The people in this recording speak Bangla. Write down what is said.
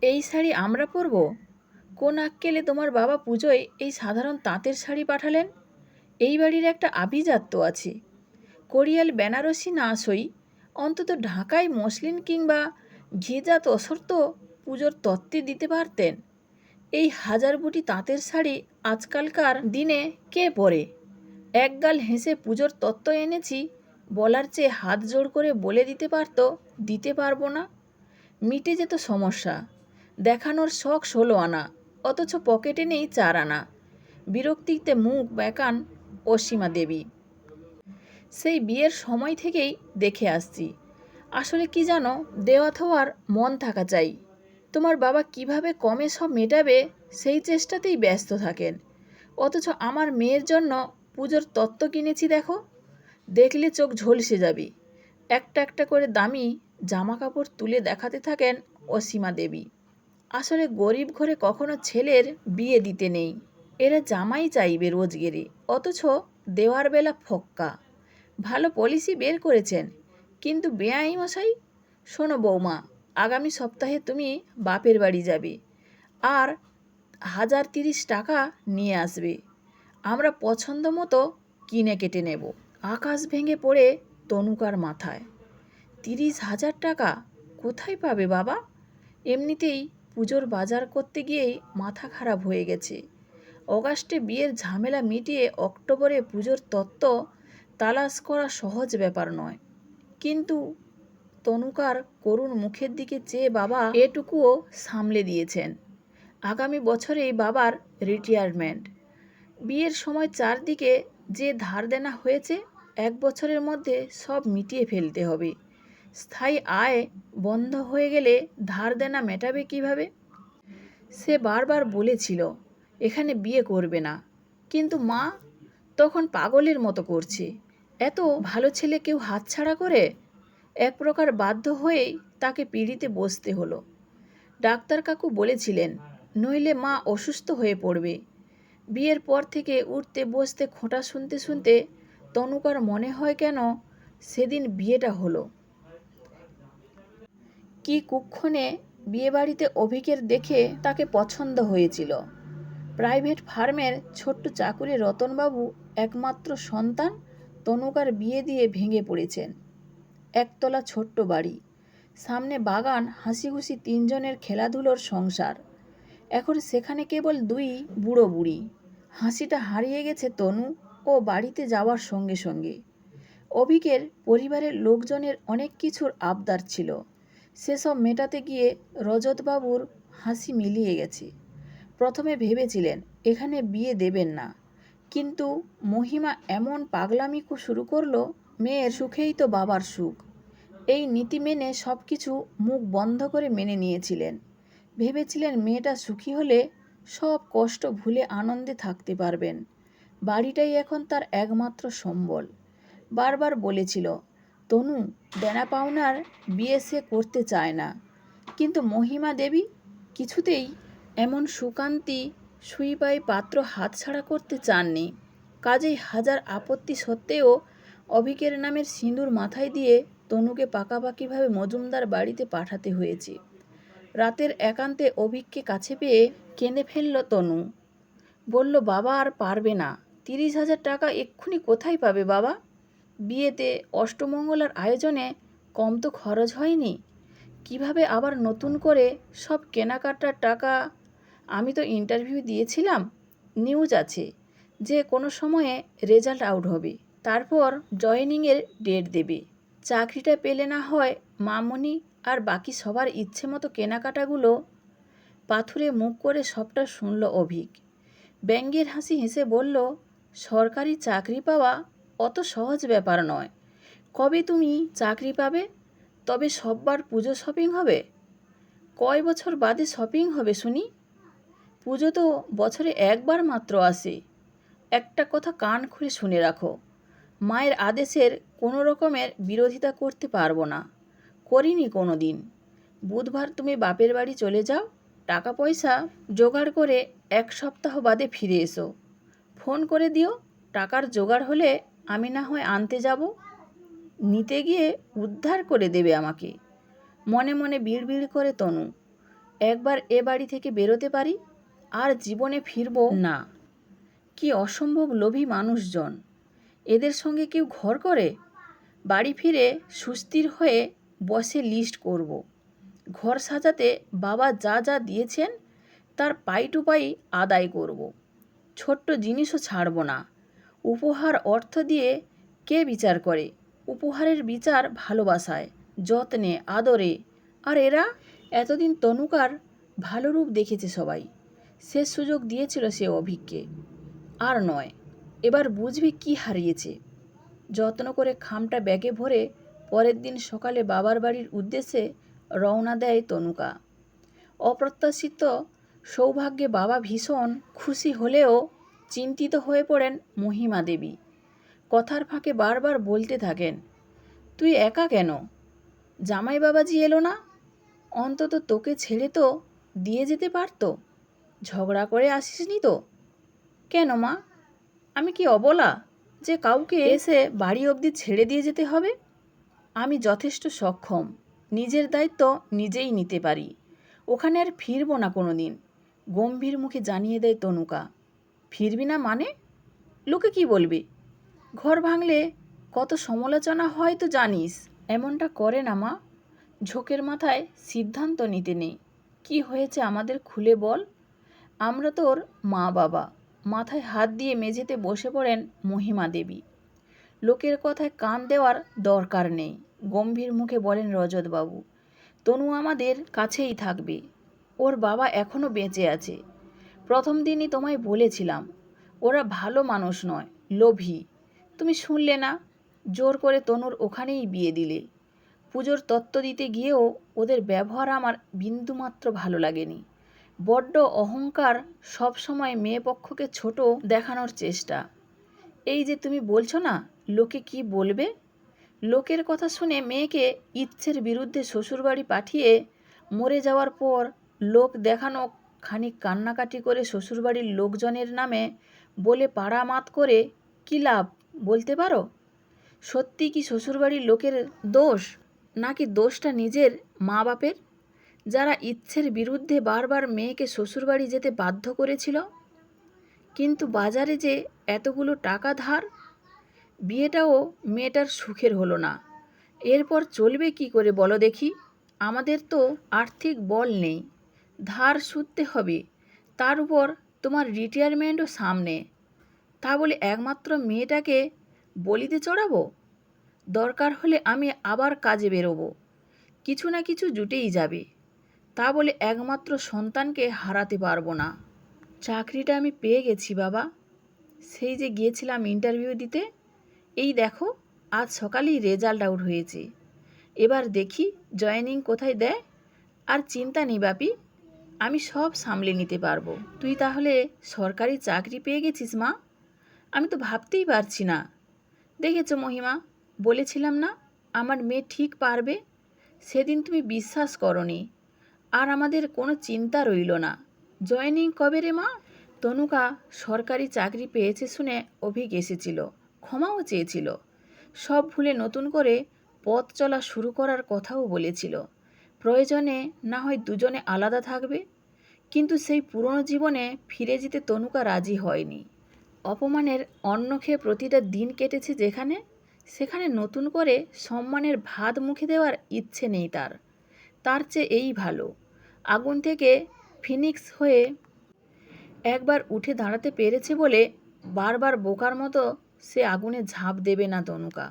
এই শাড়ি আমরা পরব? কোন আক্কেলে তোমার বাবা পুজোয় এই সাধারণ তাঁতের শাড়ি পাঠালেন? এই বাড়ির একটা আভিজাত্য আছে। কোরিয়াল বেনারসি না সই, অন্তত ঢাকায় মসলিন কিংবা ঘিজা তসর তো পুজোর তত্ত্বে দিতে পারতেন। এই হাজার বুটি তাঁতের শাড়ি আজকালকার দিনে কে পরে? একগাল হেসে পুজোর তত্ত্ব এনেছি বলার চেয়ে হাত জোড় করে বলে দিতে পারতো দিতে পারবো না। মিটে যেত সমস্যা। দেখানোর শখ 16 আনা, অথচ পকেটে নেই 4 আনা। বিরক্তিতে মুখ বেঁকান অসীমা দেবী। সেই বিয়ের সময় থেকেই দেখে আসছি। আসলে কি জানো, দেওয়া থোয়ার মন থাকা চাই। তোমার বাবা কিভাবে কমে সব মেটাবে সেই চেষ্টাতেই ব্যস্ত থাকেন। অথচ আমার মেয়ের জন্য পুজোর তত্ত্ব কিনেছি দেখো, দেখলে চোখ ঝলসে যাবে। একটা একটা করে দামি জামা কাপড় তুলে দেখাতে থাকেন অসীমা দেবী। আসলে গরিব ঘরে কখনো ছেলের বিয়ে দিতে নেই, এরা জামাই চাইবে রোজগেরে, অথচ দেওয়ার বেলা ফক্কা। ভালো পলিসি বের করেছেন, কিন্তু বেআই মশাই। শোনো বৌমা, আগামী সপ্তাহে তুমি বাপের বাড়ি যাবে আর 1030 টাকা নিয়ে আসবে। আমরা পছন্দ মতো কিনে কেটে নেব। আকাশ ভেঙে পড়ে তনুকার মাথায়। 30,000 টাকা কোথায় পাবে বাবা? এমনিতেই পুজোর বাজার করতে গিয়েই মাথা খারাপ হয়ে গেছে। অগাস্টে বিয়ের ঝামেলা মিটিয়ে অক্টোবরে পুজোর তত্ত্ব তালাশ করা সহজ ব্যাপার নয়। কিন্তু তনুকার করুণ মুখের দিকে চেয়ে বাবা এটুকুও সামলে দিয়েছেন। আগামী বছরেই বাবার রিটায়ারমেন্ট। বিয়ের সময় চারদিকে যে ধার দেনা হয়েছে 1 বছরের মধ্যে সব মিটিয়ে ফেলতে হবে। স্থায়ী আয় বন্ধ হয়ে গেলে ধার দেনা মেটাবে কিভাবে? সে বারবার বলেছিল এখানে বিয়ে করবে না, কিন্তু মা তখন পাগলের মতো করছে। এত ভালো ছেলে কেউ হাতছাড়া করে? এক প্রকার বাধ্য হয়েই তাকে পিঁড়িতে বসতে হলো। ডাক্তার কাকু বলেছিলেন নইলে মা অসুস্থ হয়ে পড়বে। বিয়ের পর থেকে উঠতে বসতে খোঁটা শুনতে শুনতে তনুকার মনে হয় কেন সেদিন বিয়েটা হলো। কি কুক্ষণে বিয়েবাড়িতে অভিকের দেখে তাকে পছন্দ হয়েছিল। প্রাইভেট ফার্মের ছোট্ট চাকুরে রতনবাবু একমাত্র সন্তান তনুকার বিয়ে দিয়ে ভেঙে পড়েছেন। একতলা ছোট্ট বাড়ি, সামনে বাগান, হাসিখুশি 3 জনের খেলাধুলোর সংসার। এখন সেখানে কেবল 2 বুড়ো বুড়ি। হাসিটা হারিয়ে গেছে তনু ও বাড়িতে যাওয়ার সঙ্গে সঙ্গে। অভিকের পরিবারের লোকজনের অনেক কিছুর আবদার ছিল, সেসব মেটাতে গিয়ে রজতবাবুর হাসি মিলিয়ে গেছে। প্রথমে ভেবেছিলেন এখানে বিয়ে দেবেন না, কিন্তু মহিমা এমন পাগলামি শুরু করলো, মেয়ের সুখেই তো বাবার সুখ। এই নীতি মেনে সব কিছু মুখ বন্ধ করে মেনে নিয়েছিলেন। ভেবেছিলেন মেয়েটা সুখী হলে সব কষ্ট ভুলে আনন্দে থাকতে পারবেন। বাড়িটাই এখন তার একমাত্র সম্বল। বারবার বলেছিল তনু দেনা পাওনার বিয়ে সে করতে চায় না, কিন্তু মহিমা দেবী কিছুতেই এমন সুকান্তি সুইপাই পাত্র হাতছাড়া করতে চাননি। কাজেই হাজার আপত্তি সত্ত্বেও অভিকের নামের সিঁদুর মাথায় দিয়ে তনুকে পাকাপাকিভাবে মজুমদার বাড়িতে পাঠাতে হয়েছে। রাতের একান্তে অভিককে কাছে পেয়ে কেঁদে ফেলল তনু। বলল বাবা আর পারবে না। 30,000 টাকা এক্ষুনি কোথায় পাবে বাবা? বিয়েতে অষ্টমঙ্গলার আয়োজনে কম তো খরচ হয়নি। কিভাবে আবার নতুন করে সব কেনাকাটার টাকা? আমি তো ইন্টারভিউ দিয়েছিলাম, নিউজ আছে যে কোনো সময়ে রেজাল্ট আউট হবে, তারপর জয়েনিংয়ের ডেট দেবে। চাকরিটা পেলে না হয় মামনি আর বাকি সবার ইচ্ছে মতো কেনাকাটাগুলো। পাথুরে মুখ করে সবটা শুনল অভিক। ব্যঙ্গের হাসি হেসে বলল সরকারি চাকরি পাওয়া অত সহজ ব্যাপার নয়। কবে তুমি চাকরি পাবে? তবে সববার পুজো শপিং হবে? কয় বছর বাদে শপিং হবে শুনি? পুজো তো বছরে একবার মাত্র আসে। একটা কথা কান খুলে শুনে রাখো, মায়ের আদেশের কোনো রকমের বিরোধিতা করতে পারবো না, করিনি কোনো দিন। বুধবার তুমি বাপের বাড়ি চলে যাও, টাকা পয়সা জোগাড় করে 1 সপ্তাহ বাদে ফিরে এসো। ফোন করে দিও, টাকার জোগাড় হলে আমি না হয় আনতে যাব। নিতে গিয়ে উদ্ধার করে দেবে আমাকে। মনে মনে বিড়বিড় করে তনু। একবার এ বাড়ি থেকে বেরোতে পারি, আর জীবনে ফিরবো না। কি অসম্ভব লোভী মানুষজন! এদের সঙ্গে কেউ ঘর করে? বাড়ি ফিরে সুস্থির হয়ে বসে লিস্ট করব। ঘর সাজাতে বাবা যা যা দিয়েছেন তার পাই টু পাই আদায় করব। ছোট্ট জিনিসও ছাড়ব না। উপহার অর্থ দিয়ে কে বিচার করে? উপহারের বিচার ভালোবাসায়, যত্নে, আদরে। আর এরা এতদিন তনুকার ভালো রূপ দেখেছে সবাই। শেষ সুযোগ দিয়েছিল সে অভিককে। আর নয়, এবার বুঝবি কি হারিয়েছে। যত্ন করে খামটা ব্যাগে ভরে পরের দিন সকালে বাবার বাড়ির উদ্দেশ্যে রওনা দেয় তনুকা। অপ্রত্যাশিত সৌভাগ্যে বাবা ভীষণ খুশি হলেও চিন্তিত হয়ে পড়েন মহিমা দেবী। কথার ফাঁকে বারবার বলতে থাকেন, তুই একা কেন? জামাই বাবাজি এলো না? অন্তত তোকে ছেড়ে তো দিয়ে যেতে পারতো। ঝগড়া করে আসিসনি তো? কেন মা, আমি কি অবলা যে কাউকে এসে বাড়ি অবধি ছেড়ে দিয়ে যেতে হবে? আমি যথেষ্ট সক্ষম, নিজের দায়িত্ব নিজেই নিতে পারি। ওখানে আর ফিরবো না কোনো দিন, গম্ভীর মুখে জানিয়ে দেয় তনুকা। ফিরবি না মানে? লোকে কি বলবে? ঘর ভাঙলে কত সমালোচনা হয় তো জানিস। এমনটা করে না মা। ঝোঁকের মাথায় সিদ্ধান্ত নিতে নেই। কি হয়েছে আমাদের খুলে বল। আমরা তোর মা বাবা। মাথায় হাত দিয়ে মেঝেতে বসে পড়েন মহিমা দেবী। লোকের কথায় কান দেওয়ার দরকার নেই, গম্ভীর মুখে বলেন রজতবাবু। তনু আমাদের কাছেই থাকবে। ওর বাবা এখনও বেঁচে আছে। প্রথম দিনই তোমায় বলেছিলাম, ওরা ভালো মানুষ নয়, লোভী। তুমি শুনলে না, জোর করে তনুর ওখানেই বিয়ে দিলে। পুজোর তত্ত্ব দিতে গিয়েও ওদের ব্যবহার আমার বিন্দুমাত্র ভালো লাগেনি। বড্ড অহংকার, সবসময় মেয়ে পক্ষকে ছোট দেখানোর চেষ্টা। এই যে তুমি বলছো না লোকে কি বলবে, লোকের কথা শুনে মেয়েকে ইচ্ছের বিরুদ্ধে শ্বশুরবাড়ি পাঠিয়ে মরে যাওয়ার পর লোক দেখানো খানিক কান্নাকাটি করে শ্বশুরবাড়ির লোকজনের নামে বলে পাড়ামাত করে কী লাভ বলতে পারো? সত্যি কি শ্বশুরবাড়ির লোকের দোষ, নাকি দোষটা নিজের মা বাপের, যারা ইচ্ছের বিরুদ্ধে বারবার মেয়েকে শ্বশুরবাড়ি যেতে বাধ্য করেছিল? কিন্তু বাজারে যে এতগুলো টাকা ধার, বিয়েটাও মেয়েটার সুখের হলো না। এরপর চলবে কি করে বলো দেখি? আমাদের তো আর্থিক বল নেই, ধার শুধতে হবে। তার উপর তোমার রিটায়ারমেন্টও সামনে। তা বলে একমাত্র মেয়েটাকে বলিতে চড়াবো? দরকার হলে আমি আবার কাজে বেরোবো, কিছু না কিছু জুটেই যাবে। তা বলে একমাত্র সন্তানকে হারাতে পারবো না। চাকরিটা আমি পেয়ে গেছি বাবা। সেই যে গিয়েছিলাম ইন্টারভিউ দিতে, এই দেখো আজ সকালেই রেজাল্ট আউট হয়েছে। এবার দেখি জয়েনিং কোথায় দেয়। আর চিন্তা নেই বাপি, আমি সব সামলে নিতে পারবো। তুই তাহলে সরকারি চাকরি পেয়ে গেছিস মা? আমি তো ভাবতেই পারছি না। দেখেছো মহিমা, বলেছিলাম না আমার মেয়ে ঠিক পারবে। সেদিন তুমি বিশ্বাস করনি, আর আমাদের কোনো চিন্তা রইল না। জয়েনিং কবে রে মা? তনুকা সরকারি চাকরি পেয়েছে শুনে অভিক এসেছিল, ক্ষমাও চেয়েছিল। সব ভুলে নতুন করে পথ চলা শুরু করার কথাও বলেছিল। প্রয়োজনে না হয় দুজনে আলাদা থাকবে। কিন্তু সেই পুরনো জীবনে ফিরে যেতে তনুকা রাজি হয়নি। অপমানের অন্ন খেয়ে প্রতিটা দিন কেটেছে যেখানে, সেখানে নতুন করে সম্মানের ভাত মুখে দেওয়ার ইচ্ছে নেই তার। তার চেয়ে এই ভালো, আগুন থেকে ফিনিক্স হয়ে একবার উঠে দাঁড়াতে পেরেছে বলে বারবার বোকার মতো সে আগুনে ঝাঁপ দেবে না তনুকা।